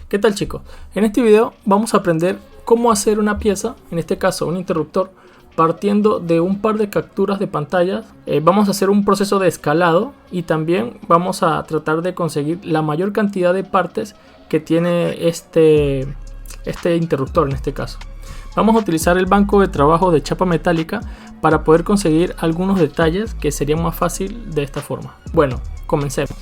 ¿Qué tal, chicos? En este video vamos a aprender cómo hacer una pieza, en este caso un interruptor, partiendo de un par de capturas de pantallas. Vamos a hacer un proceso de escalado y también vamos a tratar de conseguir la mayor cantidad de partes que tiene este interruptor en este caso. Vamos a utilizar el banco de trabajo de chapa metálica para poder conseguir algunos detalles que serían más fácil de esta forma. Bueno, comencemos.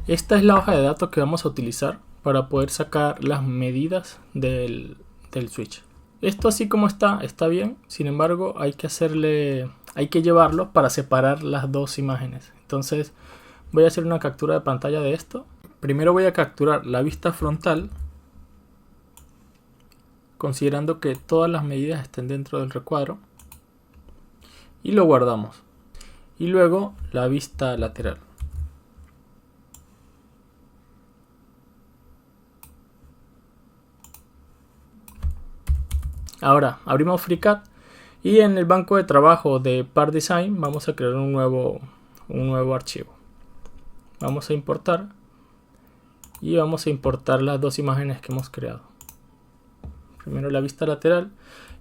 Esta es la hoja de datos que vamos a utilizar para poder sacar las medidas del switch. Esto así como está bien, sin embargo hay que llevarlo para separar las dos imágenes. Entonces voy a hacer una captura de pantalla de esto. Primero voy a capturar la vista frontal, considerando que todas las medidas estén dentro del recuadro, y lo guardamos. Y luego la vista lateral. Ahora abrimos FreeCAD y en el banco de trabajo de Part Design vamos a crear un nuevo archivo. Vamos a importar y vamos a importar las dos imágenes que hemos creado. Primero la vista lateral.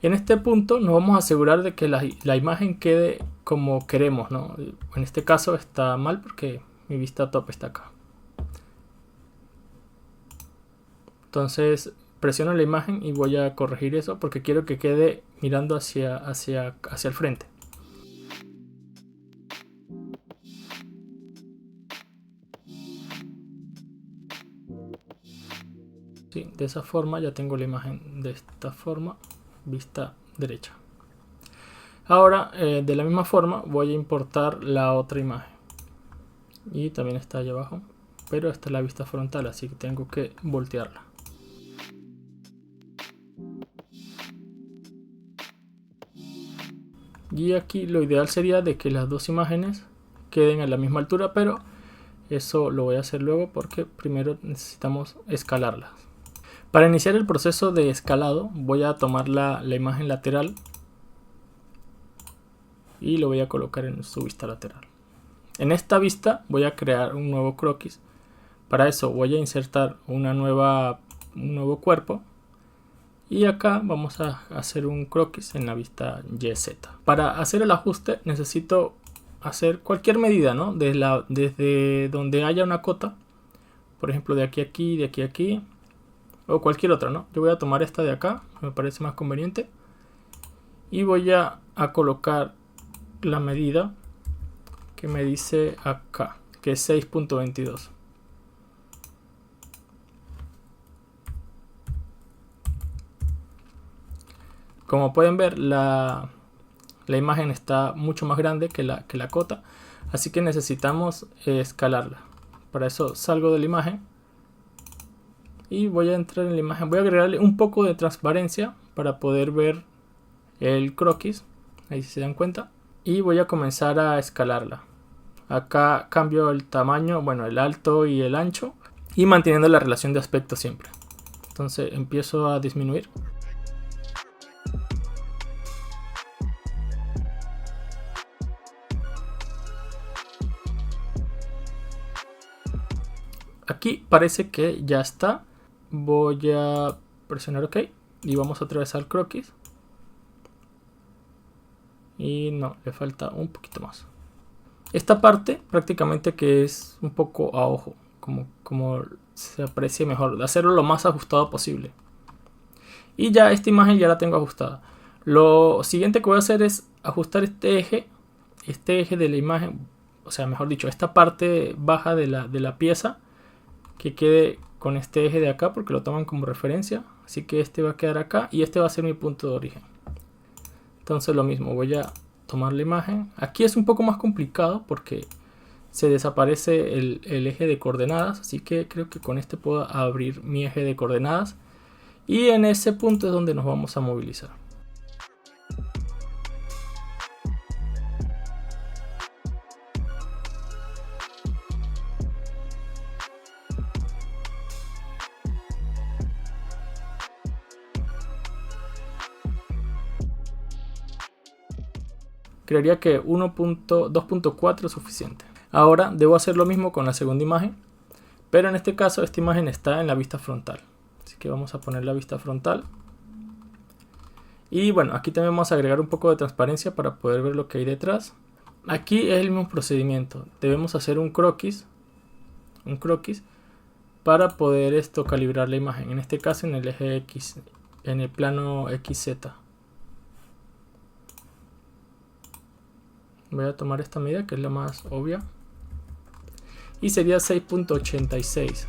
En este punto nos vamos a asegurar de que la imagen quede como queremos, ¿no? En este caso está mal porque mi vista top está acá. Entonces presiono la imagen y voy a corregir eso porque quiero que quede mirando hacia el frente. Sí, de esa forma ya tengo la imagen de esta forma, vista derecha. Ahora de la misma forma voy a importar la otra imagen y también está allá abajo, pero esta es la vista frontal, así que tengo que voltearla. Y aquí lo ideal sería de que las dos imágenes queden a la misma altura, pero eso lo voy a hacer luego porque primero necesitamos escalarlas. Para iniciar el proceso de escalado voy a tomar la imagen lateral y lo voy a colocar en su vista lateral. En esta vista voy a crear un nuevo croquis. Para eso voy a insertar un nuevo cuerpo. Y acá vamos a hacer un croquis en la vista YZ. Para hacer el ajuste necesito hacer cualquier medida, ¿no? Desde donde haya una cota. Por ejemplo, de aquí a aquí, de aquí a aquí. O cualquier otra, ¿no? Yo voy a tomar esta de acá, me parece más conveniente. Y voy a colocar la medida que me dice acá, que es 6.22. Como pueden ver, la imagen está mucho más grande que la cota, así que necesitamos escalarla. Para eso salgo de la imagen y voy a entrar en la imagen. Voy a agregarle un poco de transparencia para poder ver el croquis, ahí si se dan cuenta, y voy a comenzar a escalarla. Acá cambio el tamaño, bueno, el alto y el ancho, y manteniendo la relación de aspecto siempre. Entonces empiezo a disminuir. Aquí parece que ya está. Voy a presionar OK y vamos a atravesar el croquis. Y no, le falta un poquito más. Esta parte prácticamente que es un poco a ojo, como se aprecie mejor, de hacerlo lo más ajustado posible. Y ya esta imagen ya la tengo ajustada. Lo siguiente que voy a hacer es ajustar este eje de la imagen, o sea, mejor dicho, esta parte baja de la pieza, que quede con este eje de acá porque lo toman como referencia. Así que este va a quedar acá y este va a ser mi punto de origen. Entonces lo mismo, voy a tomar la imagen. Aquí es un poco más complicado porque se desaparece el eje de coordenadas, así que creo que con este puedo abrir mi eje de coordenadas y en ese punto es donde nos vamos a movilizar. Creería que 2.4 es suficiente. Ahora debo hacer lo mismo con la segunda imagen, Pero en este caso esta imagen está en la vista frontal. Así que vamos a poner la vista frontal. Y bueno, aquí también vamos a agregar un poco de transparencia para poder ver lo que hay detrás. Aquí es el mismo procedimiento. Debemos hacer un croquis para poder calibrar la imagen. En este caso en el eje X, en el plano XZ. Voy a tomar esta medida que es la más obvia. Y sería 6.86.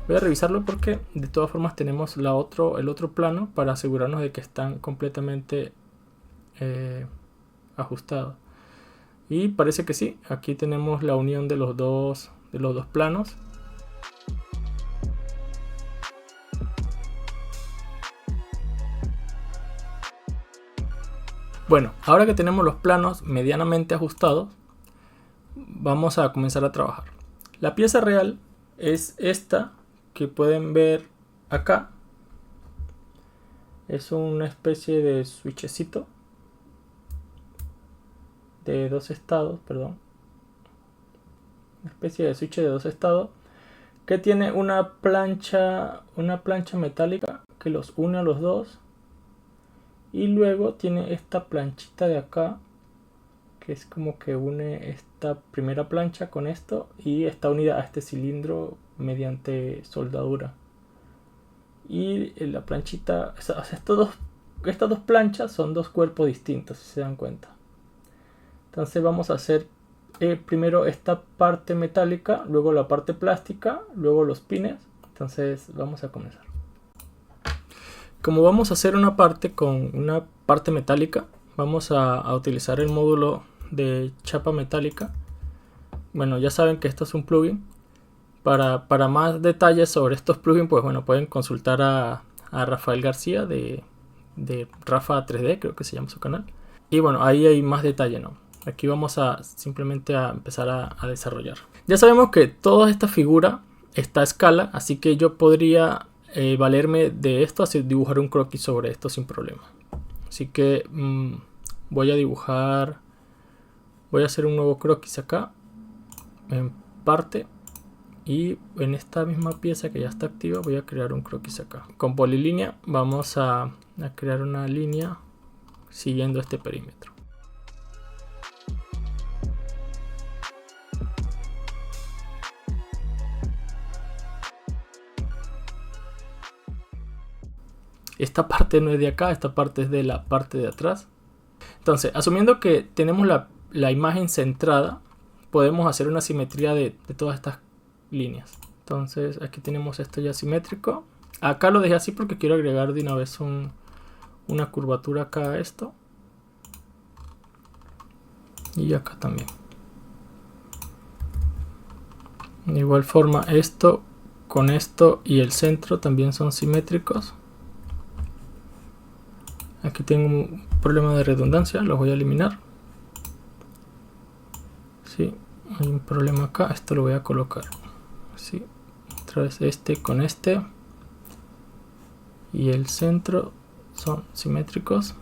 Voy a revisarlo porque de todas formas tenemos el otro plano para asegurarnos de que están completamente ajustados. Y parece que sí, aquí tenemos la unión de los dos planos. Bueno, ahora que tenemos los planos medianamente ajustados, vamos a comenzar a trabajar. La pieza real es esta que pueden ver acá. Es una especie de switchecito de dos estados, perdón. Una especie de switch de dos estados que tiene una plancha metálica que los une a los dos. Y luego tiene esta planchita de acá que es como que une esta primera plancha con esto y está unida a este cilindro mediante soldadura. Y la planchita, estas dos planchas son dos cuerpos distintos, si se dan cuenta. Entonces vamos a hacer primero esta parte metálica, luego la parte plástica, luego los pines. Entonces vamos a comenzar. Como vamos a hacer una parte con una parte metálica, vamos a utilizar el módulo de chapa metálica. Bueno, ya saben que esto es un plugin. Para más detalles sobre estos plugins, pues bueno, pueden consultar a Rafael García de Rafa 3D, creo que se llama su canal. Y bueno, ahí hay más detalle, ¿no? Aquí vamos simplemente a empezar a desarrollar. Ya sabemos que toda esta figura está a escala, así que yo podría valerme de esto, así dibujar un croquis sobre esto sin problema. Así que voy a hacer un nuevo croquis acá, en parte, y en esta misma pieza que ya está activa voy a crear un croquis acá. Con polilínea vamos a crear una línea siguiendo este perímetro. Esta parte no es de acá, esta parte es de la parte de atrás. Entonces, asumiendo que tenemos la imagen centrada, podemos hacer una simetría de todas estas líneas. Entonces, aquí tenemos esto ya simétrico. Acá lo dejé así porque quiero agregar de una vez una curvatura acá a esto. Y acá también. De igual forma, esto con esto y el centro también son simétricos. Aquí tengo un problema de redundancia, lo voy a eliminar. Sí, hay un problema acá, esto lo voy a colocar. Sí, otra vez este con este. Y el centro son simétricos.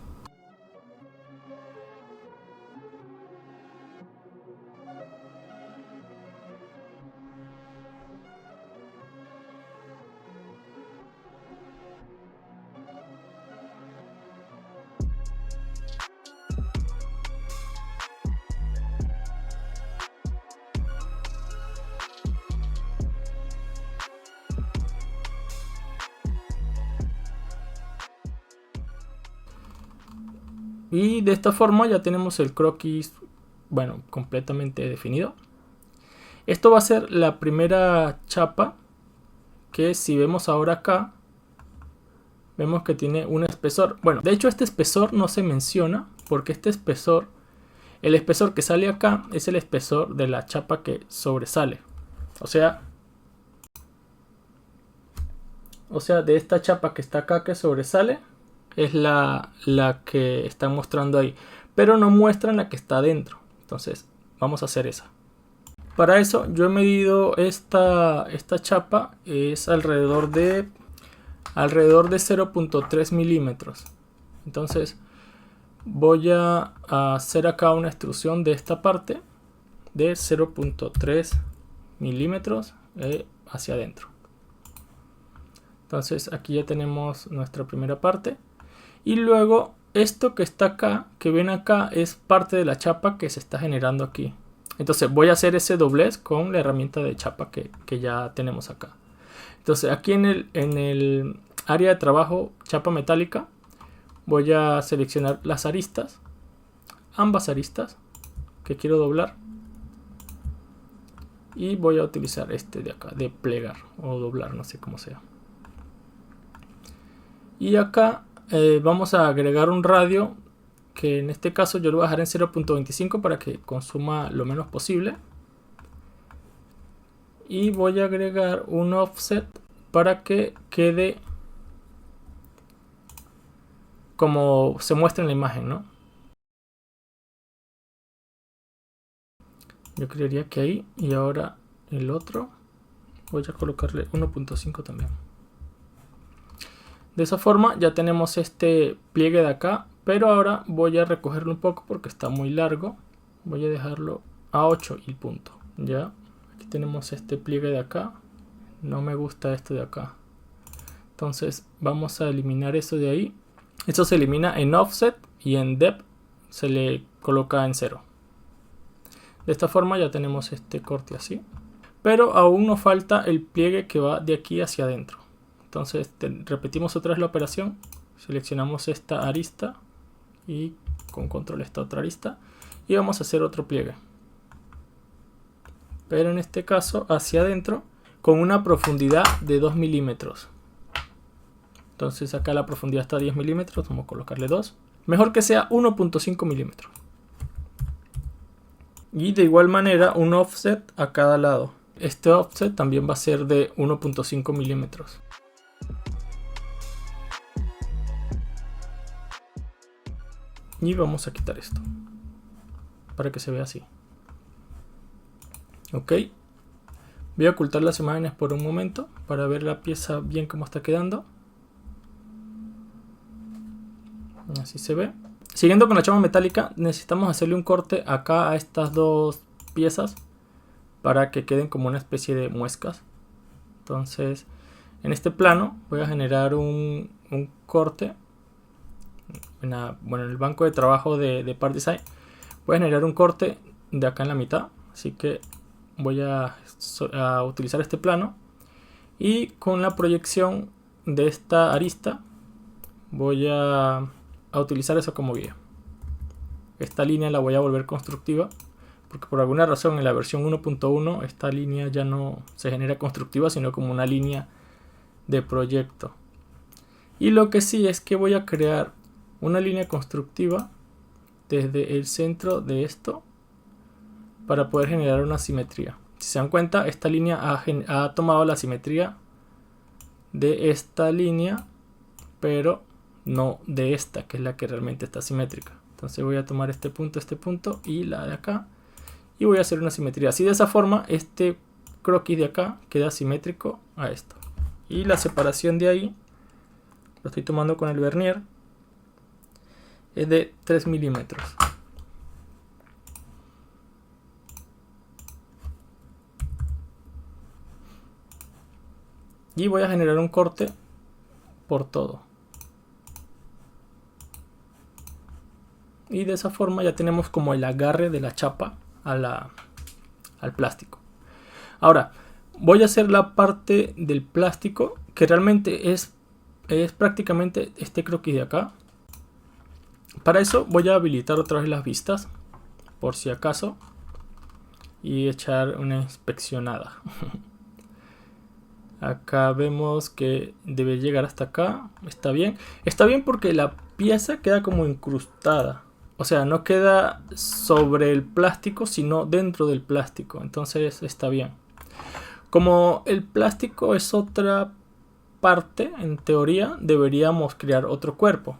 Y de esta forma ya tenemos el croquis, bueno, completamente definido. Esto va a ser la primera chapa que, si vemos ahora acá, vemos que tiene un espesor. Bueno, de hecho este espesor no se menciona porque este espesor, el espesor que sale acá es el espesor de la chapa que sobresale. O sea, de esta chapa que está acá que sobresale, es la que están mostrando ahí, pero no muestran la que está adentro. Entonces vamos a hacer esa. Para eso yo he medido esta chapa, es alrededor de 0.3 milímetros. Entonces voy a hacer acá una extrusión de esta parte de 0.3 milímetros hacia adentro. Entonces aquí ya tenemos nuestra primera parte. Y luego esto que está acá, que ven acá, es parte de la chapa que se está generando aquí. Entonces voy a hacer ese doblez con la herramienta de chapa que ya tenemos acá. Entonces aquí en el área de trabajo chapa metálica voy a seleccionar las aristas, ambas aristas que quiero doblar. Y voy a utilizar este de acá, de plegar o doblar, no sé cómo sea. Y acá vamos a agregar un radio, que en este caso yo lo voy a dejar en 0.25 para que consuma lo menos posible. Y voy a agregar un offset para que quede como se muestra en la imagen, ¿no? Yo creería que ahí, y ahora el otro voy a colocarle 1.5 también. De esa forma ya tenemos este pliegue de acá, pero ahora voy a recogerlo un poco porque está muy largo. Voy a dejarlo a 8 y punto. Ya, aquí tenemos este pliegue de acá. No me gusta este de acá. Entonces vamos a eliminar eso de ahí. Esto se elimina en offset y en depth se le coloca en 0. De esta forma ya tenemos este corte así. Pero aún nos falta el pliegue que va de aquí hacia adentro. Entonces repetimos otra vez la operación. Seleccionamos esta arista y con control esta otra arista. Y vamos a hacer otro pliegue. Pero en este caso hacia adentro con una profundidad de 2 milímetros. Entonces acá la profundidad está a 10 milímetros. Vamos a colocarle 2. Mejor que sea 1.5 milímetros. Y de igual manera un offset a cada lado. Este offset también va a ser de 1.5 milímetros. Y vamos a quitar esto para que se vea así. Ok. Voy a ocultar las imágenes por un momento para ver la pieza bien cómo está quedando. Así se ve. Siguiendo con la chapa metálica, necesitamos hacerle un corte acá a estas dos piezas para que queden como una especie de muescas. Entonces, en este plano voy a generar un corte. En el banco de trabajo de Part Design voy a generar un corte de acá en la mitad. Así que voy a utilizar este plano. Y con la proyección de esta arista voy a utilizar eso como guía. Esta línea la voy a volver constructiva porque por alguna razón en la versión 1.1 esta línea ya no se genera constructiva sino como una línea de proyecto. Y lo que sí es que voy a crear una línea constructiva desde el centro de esto para poder generar una simetría. Si se dan cuenta, esta línea ha tomado la simetría de esta línea, pero no de esta, que es la que realmente está simétrica. Entonces voy a tomar este punto y la de acá y voy a hacer una simetría. Así de esa forma este croquis de acá queda simétrico a esto. Y la separación de ahí, lo estoy tomando con el vernier, es de 3 milímetros. Y voy a generar un corte por todo. Y de esa forma ya tenemos como el agarre de la chapa al plástico. Ahora voy a hacer la parte del plástico que realmente es prácticamente este croquis de acá. Para eso voy a habilitar otra vez las vistas por si acaso y echar una inspeccionada. Acá vemos que debe llegar hasta acá. Está bien. Está bien porque la pieza queda como incrustada. O sea, no queda sobre el plástico, sino dentro del plástico. Entonces está bien. Como el plástico es otra parte, en teoría, deberíamos crear otro cuerpo.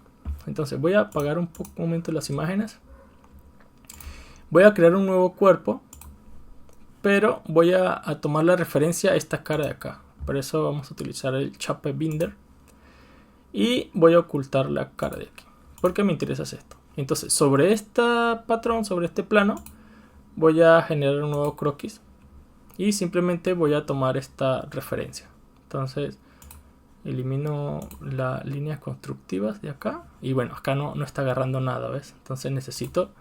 Entonces voy a apagar un momento las imágenes. Voy a crear un nuevo cuerpo, pero voy a tomar la referencia a esta cara de acá. Por eso vamos a utilizar el Shape Binder. Y voy a ocultar la cara de aquí, porque me interesa esto. Entonces, sobre este patrón, sobre este plano, voy a generar un nuevo croquis. Y simplemente voy a tomar esta referencia. Entonces, elimino las líneas constructivas de acá. Y bueno, acá no está agarrando nada, ¿ves? Entonces necesito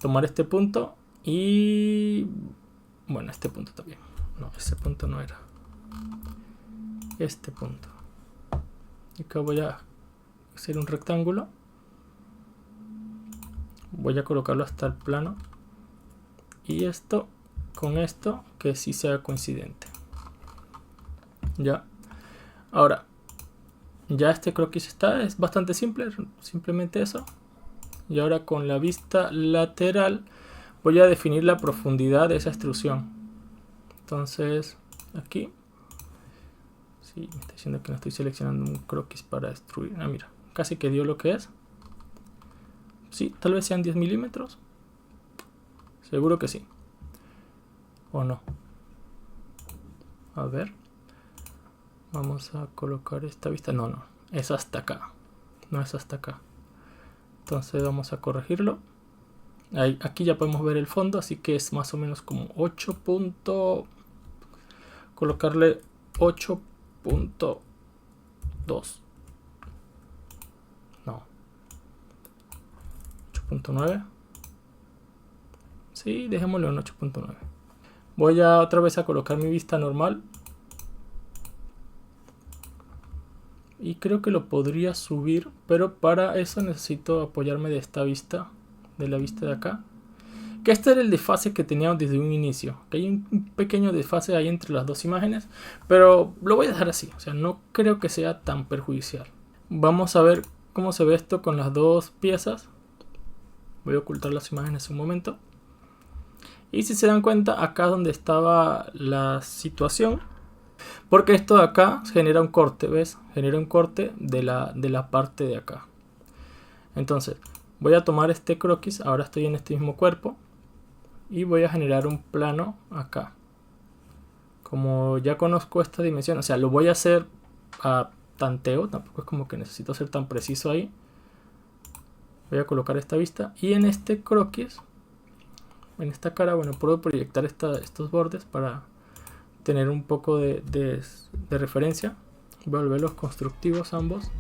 tomar este punto y... bueno, este punto también. No, ese punto no era. Este punto. Y acá voy a hacer un rectángulo. Voy a colocarlo hasta el plano. Y esto con esto que sí sea coincidente. Ya. Ahora, ya este croquis está. Es bastante simple. Simplemente eso. Y ahora con la vista lateral voy a definir la profundidad de esa extrusión. Entonces, aquí. Sí, me está diciendo que no estoy seleccionando un croquis para extruir. Ah, mira, casi que dio lo que es. Sí, tal vez sean 10 milímetros. Seguro que sí. ¿O no? A ver. Vamos a colocar esta vista. No, es hasta acá. No es hasta acá. Entonces vamos a corregirlo. Aquí ya podemos ver el fondo, así que es más o menos como 8. Colocarle 8.2. No. 8.9. Sí, dejémoslo en 8.9. Voy a otra vez a colocar mi vista normal. Y creo que lo podría subir, pero para eso necesito apoyarme de esta vista, de la vista de acá. Que este era el desfase que teníamos desde un inicio. Que hay un pequeño desfase ahí entre las dos imágenes, pero lo voy a dejar así. O sea, no creo que sea tan perjudicial. Vamos a ver cómo se ve esto con las dos piezas. Voy a ocultar las imágenes un momento. Y si se dan cuenta, acá donde estaba la situación, porque esto de acá genera un corte, ¿ves? Genera un corte de la parte de acá. Entonces, voy a tomar este croquis, ahora estoy en este mismo cuerpo, y voy a generar un plano acá. Como ya conozco esta dimensión, o sea, lo voy a hacer a tanteo, tampoco es como que necesito ser tan preciso ahí. Voy a colocar esta vista, y en este croquis, en esta cara, bueno, puedo proyectar estos bordes para tener un poco de referencia. Voy a volverlos constructivos ambos.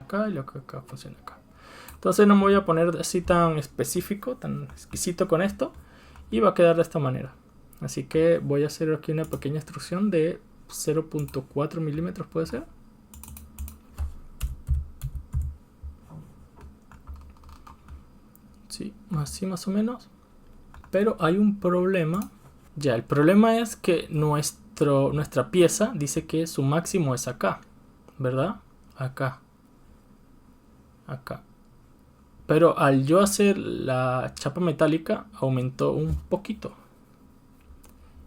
Acá y lo que acá funciona acá. Entonces no me voy a poner así tan específico, tan exquisito con esto, y va a quedar de esta manera. Así que voy a hacer aquí una pequeña extrusión de 0.4 milímetros, puede ser. Sí, así más o menos. Pero hay un problema. Ya, el problema es que nuestra pieza dice que su máximo es acá, ¿verdad? Acá. Acá. Pero al yo hacer la chapa metálica aumentó un poquito.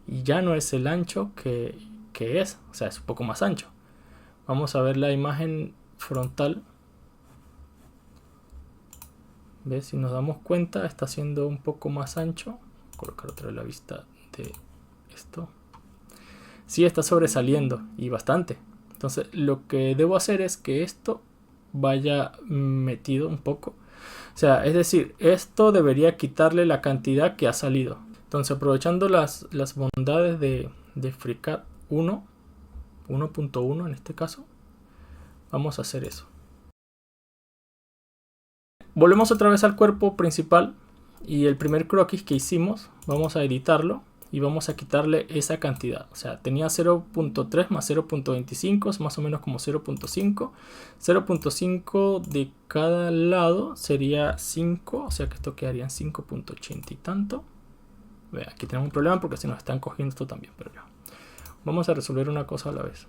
Y ya no es el ancho que es. O sea, es un poco más ancho. Vamos a ver la imagen frontal. ¿Ves? Si nos damos cuenta, está siendo un poco más ancho. Voy a colocar otra vez la vista de esto. Sí, está sobresaliendo y bastante. Entonces, lo que debo hacer es que esto vaya metido un poco. O sea, es decir, esto debería quitarle la cantidad que ha salido. Entonces, aprovechando las bondades de FreeCAD 1.1 en este caso, vamos a hacer eso. Volvemos otra vez al cuerpo principal y el primer croquis que hicimos, vamos a editarlo y vamos a quitarle esa cantidad. O sea, tenía 0.3 más 0.25 es más o menos como 0.5. 0.5 de cada lado sería 5, o sea que esto quedaría en 5.80 y tanto. Aquí tenemos un problema porque se nos están cogiendo esto también, pero ya. Vamos a resolver una cosa a la vez.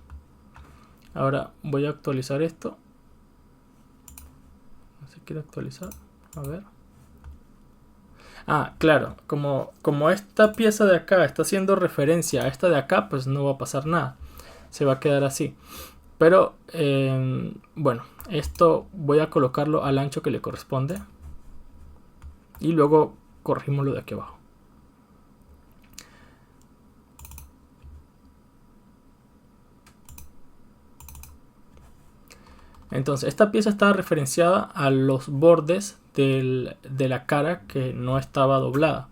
Ahora voy a actualizar esto. No se quiere actualizar. A ver. Ah, claro, como esta pieza de acá está haciendo referencia a esta de acá, pues no va a pasar nada. Se va a quedar así. Pero, bueno, esto voy a colocarlo al ancho que le corresponde. Y luego corregimos lo de aquí abajo. Entonces, esta pieza está referenciada a los bordes de la cara que no estaba doblada.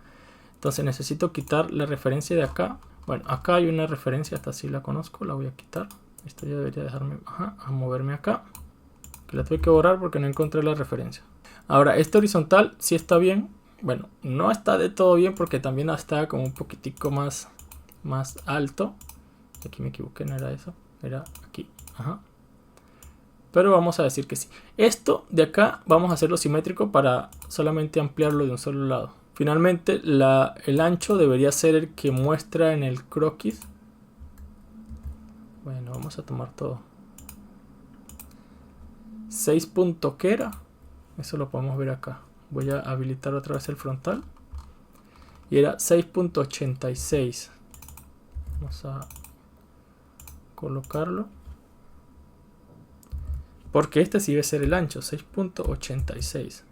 Entonces necesito quitar la referencia de acá. Bueno, acá hay una referencia, esta sí la conozco, la voy a quitar. Esto ya debería dejarme a moverme acá. Que la tuve que borrar porque no encontré la referencia. Ahora, este horizontal sí está bien. Bueno, no está de todo bien porque también está como un poquitico más alto. Aquí me equivoqué, no era eso. Era aquí. Ajá. Pero vamos a decir que sí. Esto de acá vamos a hacerlo simétrico para solamente ampliarlo de un solo lado. Finalmente el ancho debería ser el que muestra en el croquis. Bueno, vamos a tomar todo. 6 punto que era. Eso lo podemos ver acá. Voy a habilitar otra vez el frontal. Y era 6.86. Vamos a colocarlo. Porque este sí debe ser el ancho, 6.86.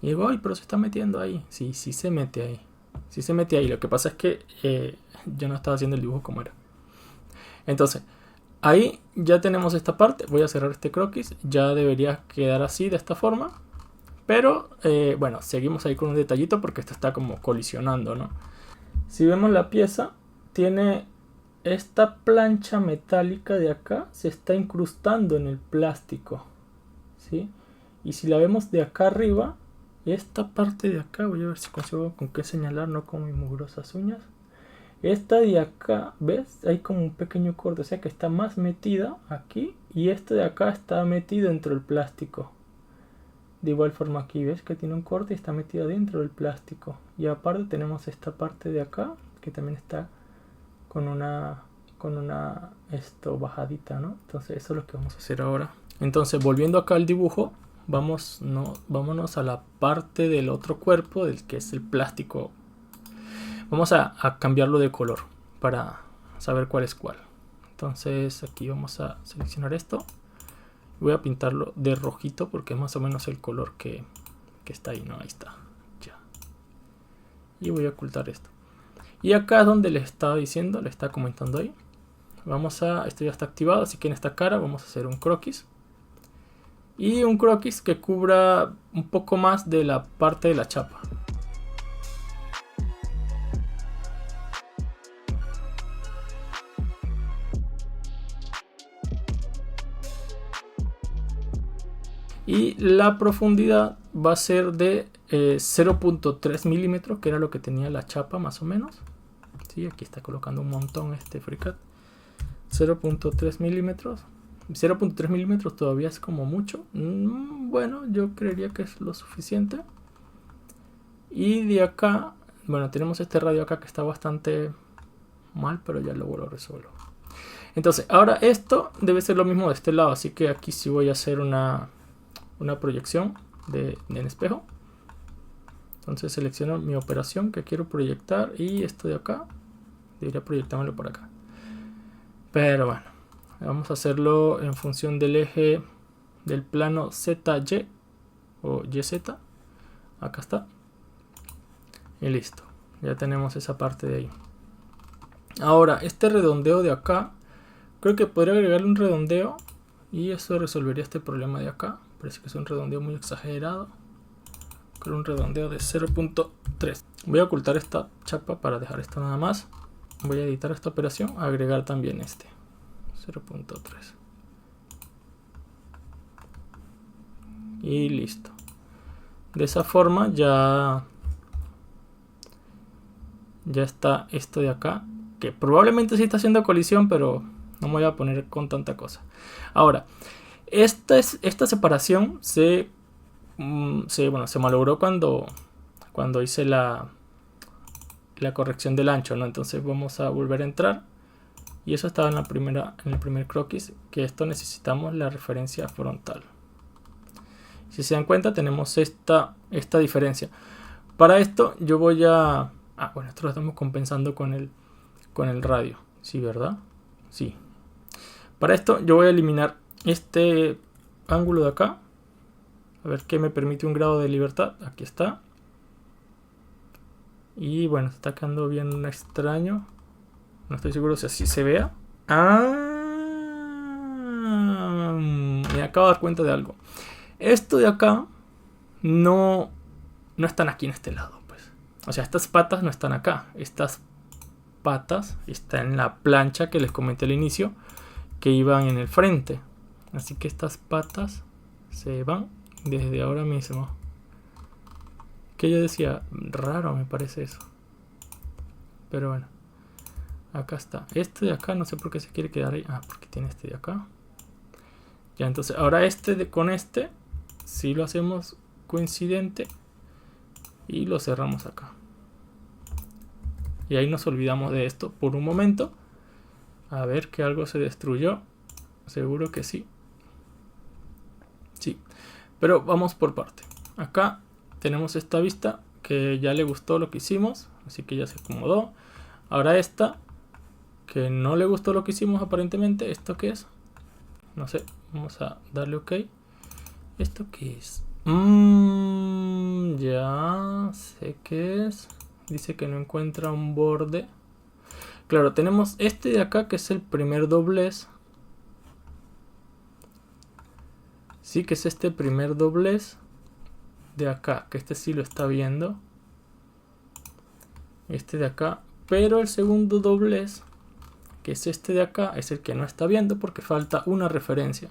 Y digo, ay, pero se está metiendo ahí. Sí, sí se mete ahí. Sí se mete ahí. Lo que pasa es que yo no estaba haciendo el dibujo como era. Entonces, ahí ya tenemos esta parte. Voy a cerrar este croquis. Ya debería quedar así, de esta forma. Pero, bueno, seguimos ahí con un detallito porque esto está como colisionando, ¿no? Si vemos la pieza, tiene... Esta plancha metálica de acá se está incrustando en el plástico, ¿sí? Y si la vemos de acá arriba, esta parte de acá, voy a ver si consigo con qué señalar, no con mis mugrosas uñas. Esta de acá, ¿ves? Hay como un pequeño corte, o sea que está más metida aquí. Y este de acá está metido dentro del plástico. De igual forma aquí, ¿ves? Que tiene un corte y está metida dentro del plástico. Y aparte tenemos esta parte de acá, que también está con una bajadita, ¿no? Entonces eso es lo que vamos a hacer ahora. Entonces, volviendo acá al dibujo, vámonos a la parte del otro cuerpo, del que es el plástico. Vamos a cambiarlo de color para saber cuál es cuál. Entonces aquí vamos a seleccionar esto. Voy a pintarlo de rojito porque es más o menos el color que está ahí, ¿no? Ahí está, ya. Y voy a ocultar esto. Y acá es donde les estaba diciendo, le está comentando ahí. Esto ya está activado, así que en esta cara vamos a hacer un croquis. Y un croquis que cubra un poco más de la parte de la chapa. Y la profundidad va a ser de 0.3 milímetros, que era lo que tenía la chapa más o menos. Sí, aquí está colocando un montón este FreeCAD. 0.3 milímetros. 0.3 milímetros todavía es como mucho. Bueno, yo creería que es lo suficiente. Y de acá, bueno, tenemos este radio acá que está bastante mal, pero ya luego lo resuelvo. Entonces, ahora esto debe ser lo mismo de este lado, así que aquí sí voy a hacer una proyección en espejo. Entonces selecciono mi operación que quiero proyectar y esto de acá debería proyectármelo por acá. Pero bueno, vamos a hacerlo en función del eje del plano ZY o YZ. Acá está. Y listo. Ya tenemos esa parte de ahí. Ahora, este redondeo de acá, creo que podría agregarle un redondeo y eso resolvería este problema de acá. Parece que es un redondeo muy exagerado. Con un redondeo de 0.3. Voy a ocultar esta chapa para dejar esto nada más. Voy a editar esta operación, agregar también este 0.3 y listo. De esa forma ya ya está esto de acá, que probablemente sí está haciendo colisión, pero no me voy a poner con tanta cosa. Ahora, esta separación se malogró cuando hice la corrección del ancho, ¿no? Entonces vamos a volver a entrar. Y eso estaba en el primer croquis, que esto necesitamos la referencia frontal. Si se dan cuenta, tenemos esta diferencia. Para esto yo voy a... bueno, esto lo estamos compensando con el radio. Sí, ¿verdad? Sí. Para esto yo voy a eliminar este ángulo de acá. A ver qué me permite un grado de libertad. Aquí está. Y bueno, está quedando bien extraño. No estoy seguro si así se vea. Me acabo de dar cuenta de algo. Esto de acá no están aquí en este lado, pues. O sea, estas patas no están acá. Estas patas están en la plancha que les comenté al inicio, que iban en el frente. Así que estas patas se van desde ahora mismo. Que yo decía, raro me parece eso. Pero bueno. Acá está. Este de acá no sé por qué se quiere quedar ahí. Porque tiene este de acá. Ya, entonces ahora con este si lo hacemos coincidente y lo cerramos acá. Y ahí nos olvidamos de esto por un momento. A ver que algo se destruyó. Seguro que sí. Sí. Pero vamos por parte. Acá tenemos esta vista que ya le gustó lo que hicimos. Así que ya se acomodó. Ahora esta que no le gustó lo que hicimos aparentemente. ¿Esto qué es? No sé. Vamos a darle OK. ¿Esto qué es? Ya sé qué es. Dice que no encuentra un borde. Claro, tenemos este de acá que es el primer doblez. Sí, que es este primer doblez de acá, que este sí lo está viendo. Este de acá. Pero el segundo doblez, que es este de acá, es el que no está viendo porque falta una referencia.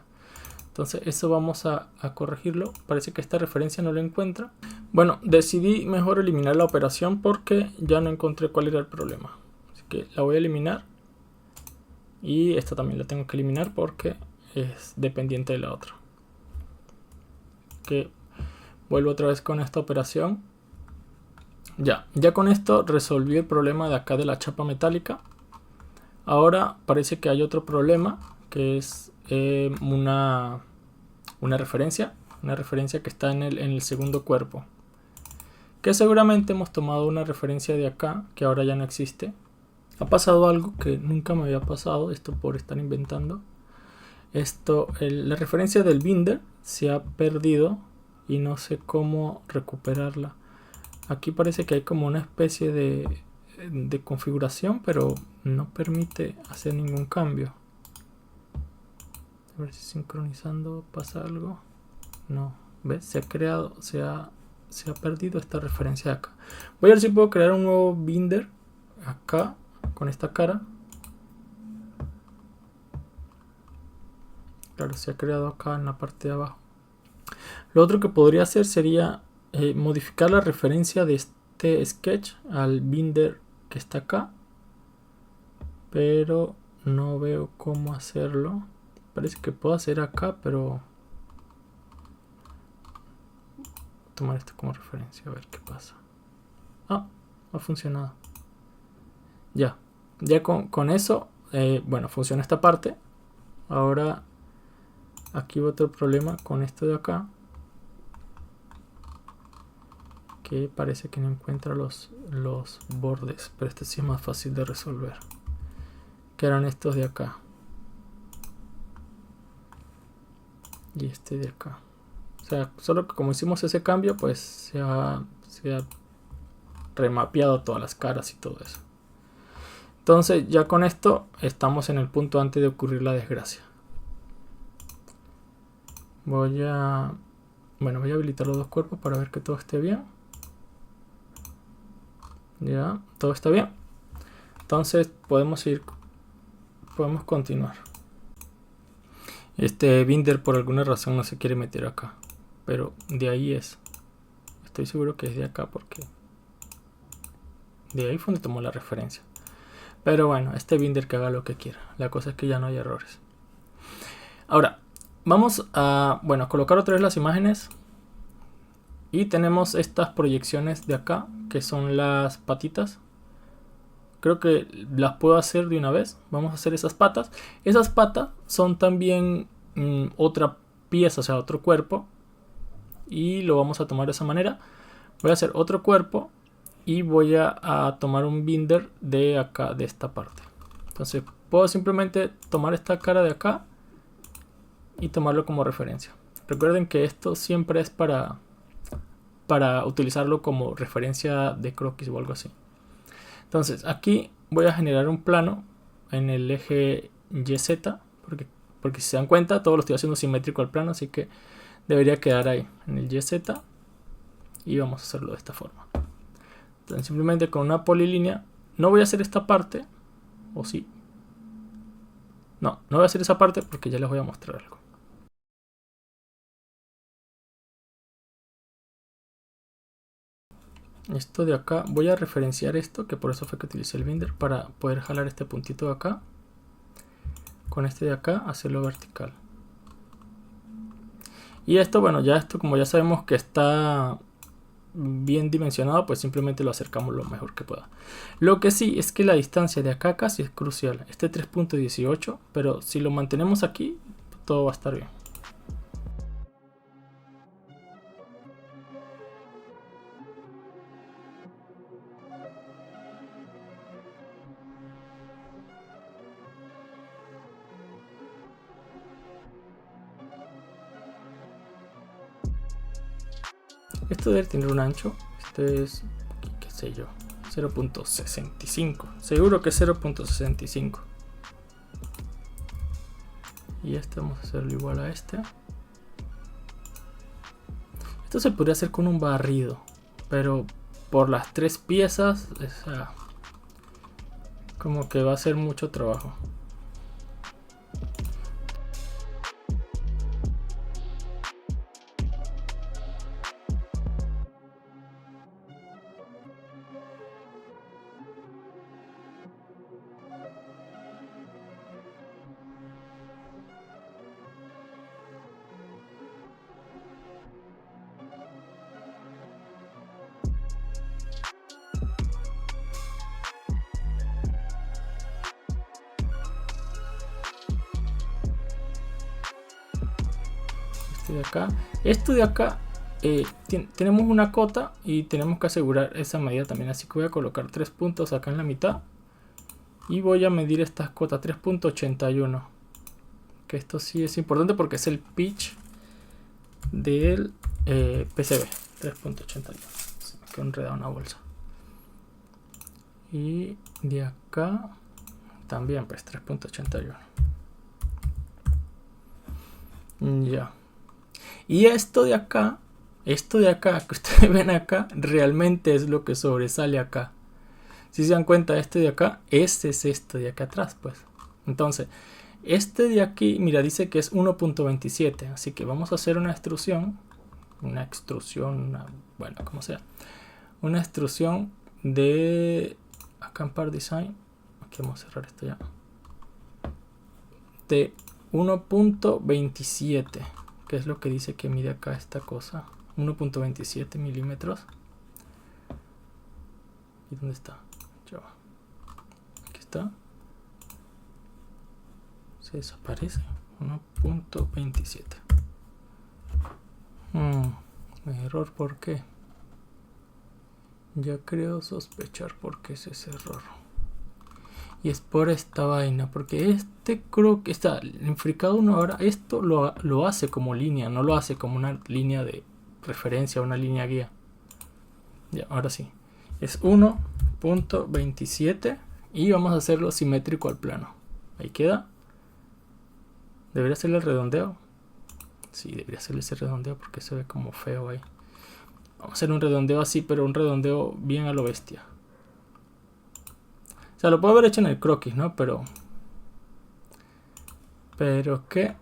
Entonces eso vamos a corregirlo. Parece que esta referencia no la encuentra. Bueno, decidí mejor eliminar la operación porque ya no encontré cuál era el problema. Así que la voy a eliminar. Y esta también la tengo que eliminar porque es dependiente de la otra. Que vuelvo otra vez con esta operación. Ya con esto resolví el problema de acá de la chapa metálica. Ahora parece que hay otro problema que es una referencia que está en el segundo cuerpo, que seguramente hemos tomado una referencia de acá que ahora ya no existe. Ha pasado algo que nunca me había pasado, esto por estar inventando. La referencia del binder se ha perdido y no sé cómo recuperarla. Aquí parece que hay como una especie de configuración, pero no permite hacer ningún cambio. A ver si sincronizando pasa algo. No, ¿ves? Se ha perdido esta referencia de acá. Voy a ver si puedo crear un nuevo binder acá con esta cara. Claro, se ha creado acá en la parte de abajo. Lo otro que podría hacer sería modificar la referencia de este sketch al binder que está acá. Pero no veo cómo hacerlo. Parece que puedo hacer acá, pero... tomar esto como referencia, a ver qué pasa. Ha funcionado. Ya con eso, bueno, funciona esta parte. Ahora aquí va otro problema con esto de acá, que parece que no encuentra los bordes, pero este sí es más fácil de resolver, que eran estos de acá y este de acá. O sea, solo que como hicimos ese cambio, pues se ha remapeado todas las caras y todo eso. Entonces ya con esto estamos en el punto antes de ocurrir la desgracia. Voy a habilitar los dos cuerpos para ver que todo esté bien. Ya, todo está bien. Entonces podemos continuar. Este binder por alguna razón no se quiere meter acá, pero de ahí es. Estoy seguro que es de acá porque De ahí fue donde tomó la referencia. Pero bueno, este binder que haga lo que quiera. La cosa es que ya no hay errores. Ahora, vamos a, bueno, colocar otra vez las imágenes. Y tenemos estas proyecciones de acá, que son las patitas. Creo que las puedo hacer de una vez. Vamos a hacer esas patas. Esas patas son también otra pieza, o sea, otro cuerpo. Y lo vamos a tomar de esa manera. Voy a hacer otro cuerpo. Y voy a tomar un binder de acá, de esta parte. Entonces puedo simplemente tomar esta cara de acá y tomarlo como referencia. Recuerden que esto siempre es para utilizarlo como referencia de croquis o algo así. Entonces aquí voy a generar un plano en el eje YZ, porque si se dan cuenta todo lo estoy haciendo simétrico al plano, así que debería quedar ahí en el YZ. Y vamos a hacerlo de esta forma. Entonces simplemente con una polilínea, no voy a hacer esta parte, o sí. No voy a hacer esa parte porque ya les voy a mostrar algo. Esto de acá, voy a referenciar esto, que por eso fue que utilicé el binder, para poder jalar este puntito de acá. Con este de acá, hacerlo vertical. Y esto, bueno, ya esto como ya sabemos que está bien dimensionado, pues simplemente lo acercamos lo mejor que pueda. Lo que sí es que la distancia de acá casi es crucial. Este 3.18, pero si lo mantenemos aquí, todo va a estar bien. Esto debe tener un ancho. Este es, qué sé yo, 0.65. Seguro que es 0.65. Y este vamos a hacerlo igual a este. Esto se podría hacer con un barrido, pero por las tres piezas, como que va a ser mucho trabajo. De acá, esto de acá tenemos una cota y tenemos que asegurar esa medida también, así que voy a colocar 3 puntos acá en la mitad y voy a medir estas cotas 3.81, que esto sí es importante porque es el pitch del PCB. 3.81, se me quedó enredada una bolsa. Y de acá también pues 3.81. Ya. Y esto de acá que ustedes ven acá, realmente es lo que sobresale acá. Si se dan cuenta, este de acá, este es esto de acá atrás, pues. Entonces, este de aquí, mira, dice que es 1.27. Así que vamos a hacer una extrusión. Bueno, como sea. Una extrusión de Acampar Design. Aquí vamos a cerrar esto ya. De 1.27. que es lo que dice que mide acá esta cosa, 1.27 milímetros. ¿Y dónde está? Ya va. Aquí está. Se desaparece. 1.27. Error, ¿por qué? Ya creo sospechar por qué es ese error. Y es por esta vaina, porque este creo que está enfricado uno ahora. Esto lo hace como línea, no lo hace como una línea de referencia, una línea guía. Ya, ahora sí. Es 1.27 y vamos a hacerlo simétrico al plano. Ahí queda. ¿Debería hacerle el redondeo? Sí, debería hacerle ese redondeo porque se ve como feo ahí. Vamos a hacer un redondeo así, pero un redondeo bien a lo bestia. O sea, lo puedo haber hecho en el croquis, ¿no? Pero que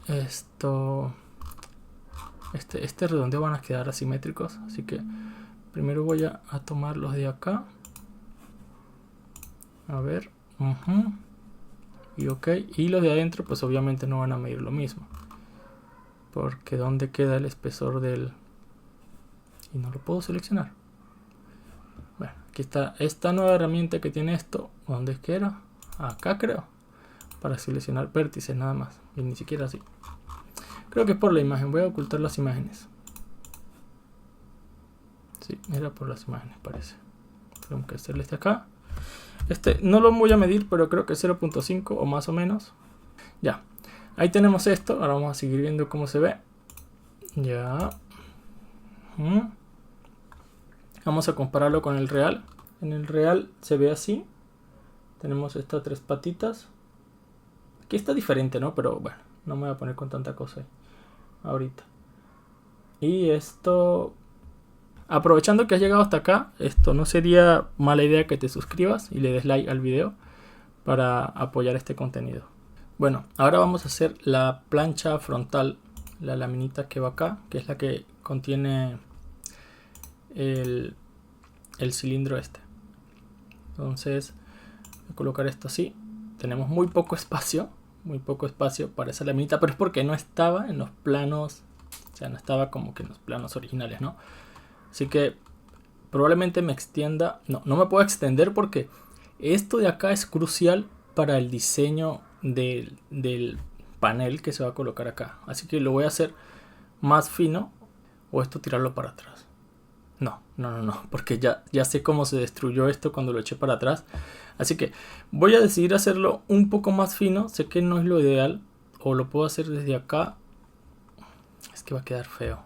esto... Este redondeo van a quedar asimétricos. Así que primero voy a tomar los de acá. A ver. Y ok. Y los de adentro pues obviamente no van a medir lo mismo. Porque ¿dónde queda el espesor del...? Y no lo puedo seleccionar. Bueno, aquí está esta nueva herramienta que tiene esto. ¿Dónde es que era? Acá creo. Para seleccionar vértices nada más. Y ni siquiera así. Creo que es por la imagen. Voy a ocultar las imágenes. Sí, era por las imágenes parece. Tenemos que hacerle este acá. Este no lo voy a medir, pero creo que 0.5 o más o menos. Ya. Ahí tenemos esto. Ahora vamos a seguir viendo cómo se ve. Ya. Vamos a compararlo con el real. En el real se ve así. Tenemos estas tres patitas. Aquí está diferente, ¿no? Pero bueno, no me voy a poner con tanta cosa ahí ahorita. Y esto... Aprovechando que has llegado hasta acá, esto no sería mala idea que te suscribas y le des like al video para apoyar este contenido. Bueno, ahora vamos a hacer la plancha frontal, la laminita que va acá, que es la que contiene el cilindro este. Entonces voy a colocar esto así. Tenemos muy poco espacio para esa laminita, pero es porque no estaba en los planos, o sea, no estaba como que en los planos originales, ¿no? Así que probablemente me extienda. No me puedo extender porque esto de acá es crucial para el diseño del panel que se va a colocar acá. Así que lo voy a hacer más fino. O esto tirarlo para atrás. No, porque ya sé cómo se destruyó esto cuando lo eché para atrás. Así que voy a decidir hacerlo un poco más fino. Sé que no es lo ideal. O lo puedo hacer desde acá. Es que va a quedar feo.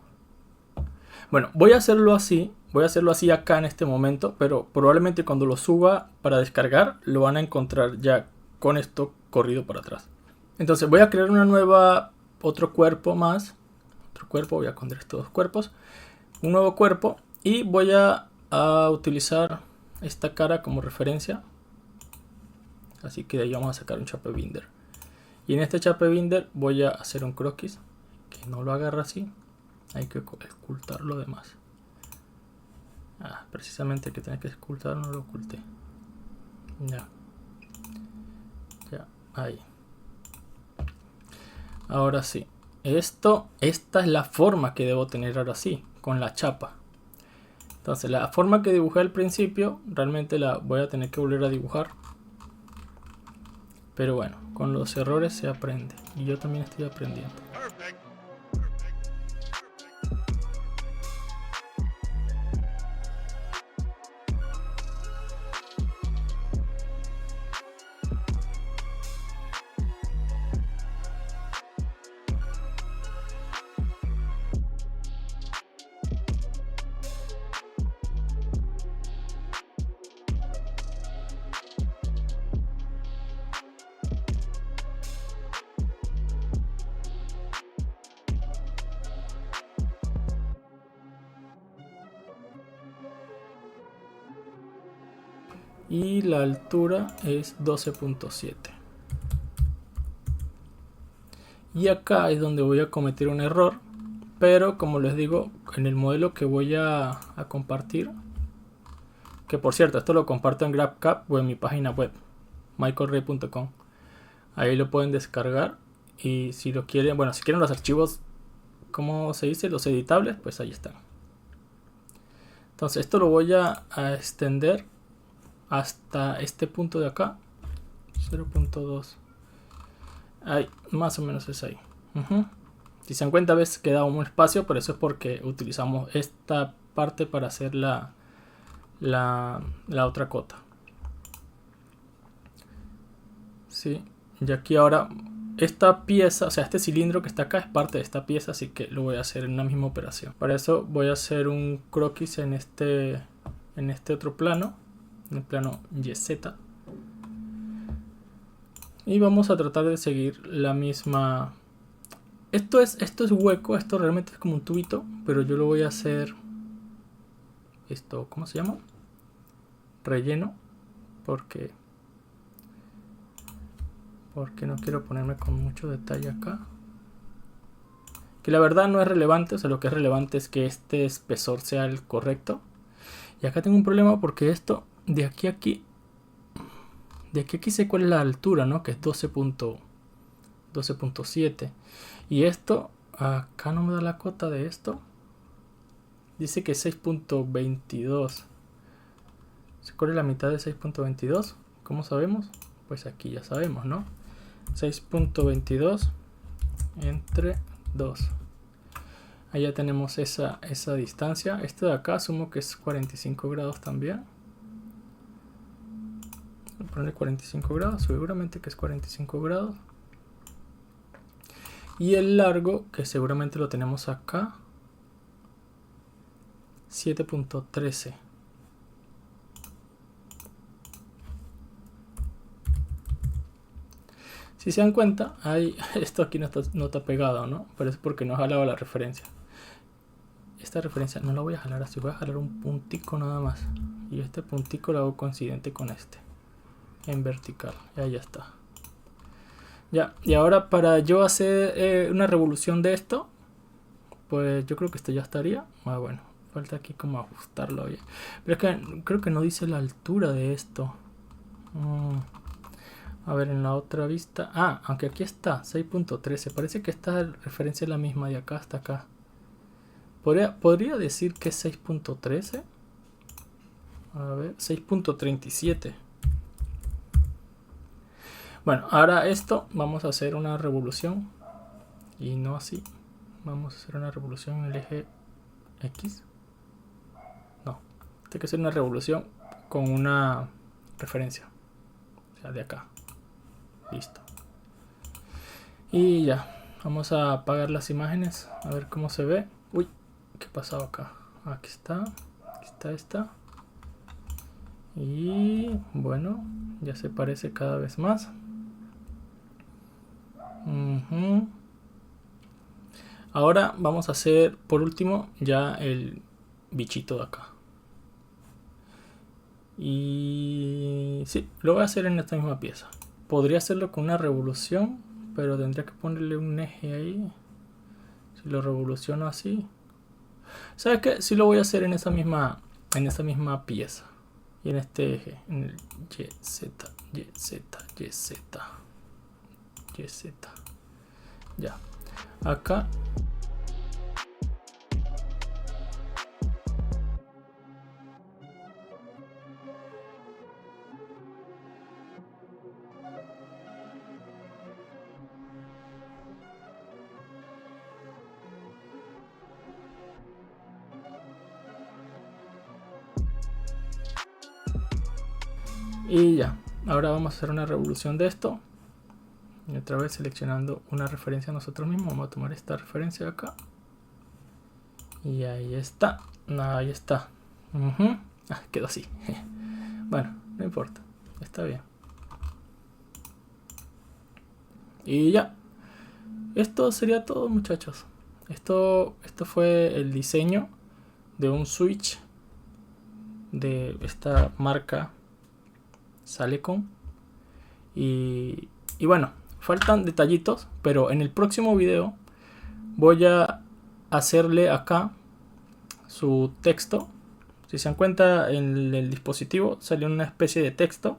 Bueno, voy a hacerlo así acá en este momento, pero probablemente cuando lo suba para descargar lo van a encontrar ya con esto corrido para atrás. Entonces voy a crear otro cuerpo más, voy a esconder estos dos cuerpos, un nuevo cuerpo y voy a utilizar esta cara como referencia. Así que de ahí vamos a sacar un chape binder. Y en este chape binder voy a hacer un croquis que no lo agarra así. Hay que ocultar lo demás. Precisamente que tenía que ocultar no lo oculté. Ya, ahí. Ahora sí. Esta es la forma que debo tener ahora sí, con la chapa. Entonces la forma que dibujé al principio, realmente la voy a tener que volver a dibujar. Pero bueno, con los errores se aprende. Y yo también estoy aprendiendo. Y la altura es 12.7. Y acá es donde voy a cometer un error, pero como les digo, en el modelo que voy a compartir, que por cierto esto lo comparto en GrabCAD o en mi página web michaelrey.com, ahí lo pueden descargar. Y si lo quieren, bueno, si quieren los archivos, ¿cómo se dice? Los editables, pues ahí están. Entonces esto lo voy a extender hasta este punto de acá, 0.2. Ahí, más o menos es ahí. Si se dan cuenta, ves que da un espacio, pero eso es porque utilizamos esta parte para hacer la otra cota. Sí, y aquí ahora esta pieza, o sea, este cilindro que está acá es parte de esta pieza, así que lo voy a hacer en una misma operación. Para eso voy a hacer un croquis en este otro plano, en el plano YZ. Y vamos a tratar de seguir la misma. Esto es hueco, esto realmente es como un tubito, pero yo lo voy a hacer esto, ¿cómo se llama? Relleno, porque no quiero ponerme con mucho detalle acá. Que la verdad no es relevante, o sea, lo que es relevante es que este espesor sea el correcto. Y acá tengo un problema porque esto de aquí a aquí de que aquí sé cuál es la altura, ¿no? Que es 12.7. Y esto, acá no me da la cota de esto. Dice que 6.22. ¿Cuál es la mitad de 6.22? ¿Cómo sabemos? Pues aquí ya sabemos, ¿no? 6.22 entre 2. Allá tenemos esa distancia. Este de acá asumo que es 45 grados también. Voy a ponerle 45 grados, seguramente que es 45 grados. Y el largo, que seguramente lo tenemos acá, 7.13. Si se dan cuenta, esto aquí no está pegado, ¿no? Pero es porque no he jalado la referencia. Esta referencia no la voy a jalar así, voy a jalar un puntico nada más. Y este puntico lo hago coincidente con este, en vertical. Ya está. Ya, y ahora para yo hacer una revolución de esto, pues yo creo que esto ya estaría. Bueno, falta aquí como ajustarlo bien. Pero es que creo que no dice la altura de esto. A ver, en la otra vista. Aunque aquí está, 6.13. Parece que esta referencia es la misma de acá hasta acá. ¿Podría decir que es 6.13? A ver, 6.37. Bueno, ahora esto vamos a hacer una revolución. Y no así. Vamos a hacer una revolución en el eje X. No, tiene que ser una revolución con una referencia. O sea, de acá. Listo. Y ya, vamos a apagar las imágenes, a ver cómo se ve. Uy, ¿qué pasaba acá? Aquí está esta. Y bueno, ya se parece cada vez más. Ahora vamos a hacer por último ya el bichito de acá. Y sí, lo voy a hacer en esta misma pieza. Podría hacerlo con una revolución, pero tendría que ponerle un eje ahí. Si lo revoluciono así, ¿sabes qué? Sí lo voy a hacer en esa misma pieza. Y en este eje, en el YZ. Ya. Acá. Y ya, ahora vamos a hacer una revolución de esto. Y otra vez seleccionando una referencia a nosotros mismos. Vamos a tomar esta referencia de acá. Y ahí está. Ahí está. Quedó así. Bueno, no importa. Está bien. Y ya. Esto sería todo, muchachos. Esto fue el diseño de un switch de esta marca Salecom. Y bueno, faltan detallitos, pero en el próximo video voy a hacerle acá su texto. Si se dan cuenta, en el dispositivo salió una especie de texto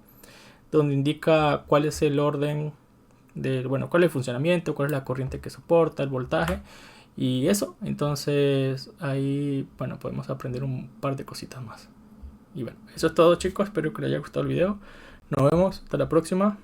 donde indica cuál es el orden de, bueno, cuál es el funcionamiento, cuál es la corriente que soporta, el voltaje y eso. Entonces ahí, bueno, podemos aprender un par de cositas más. Y bueno, eso es todo, chicos. Espero que les haya gustado el video. Nos vemos. Hasta la próxima.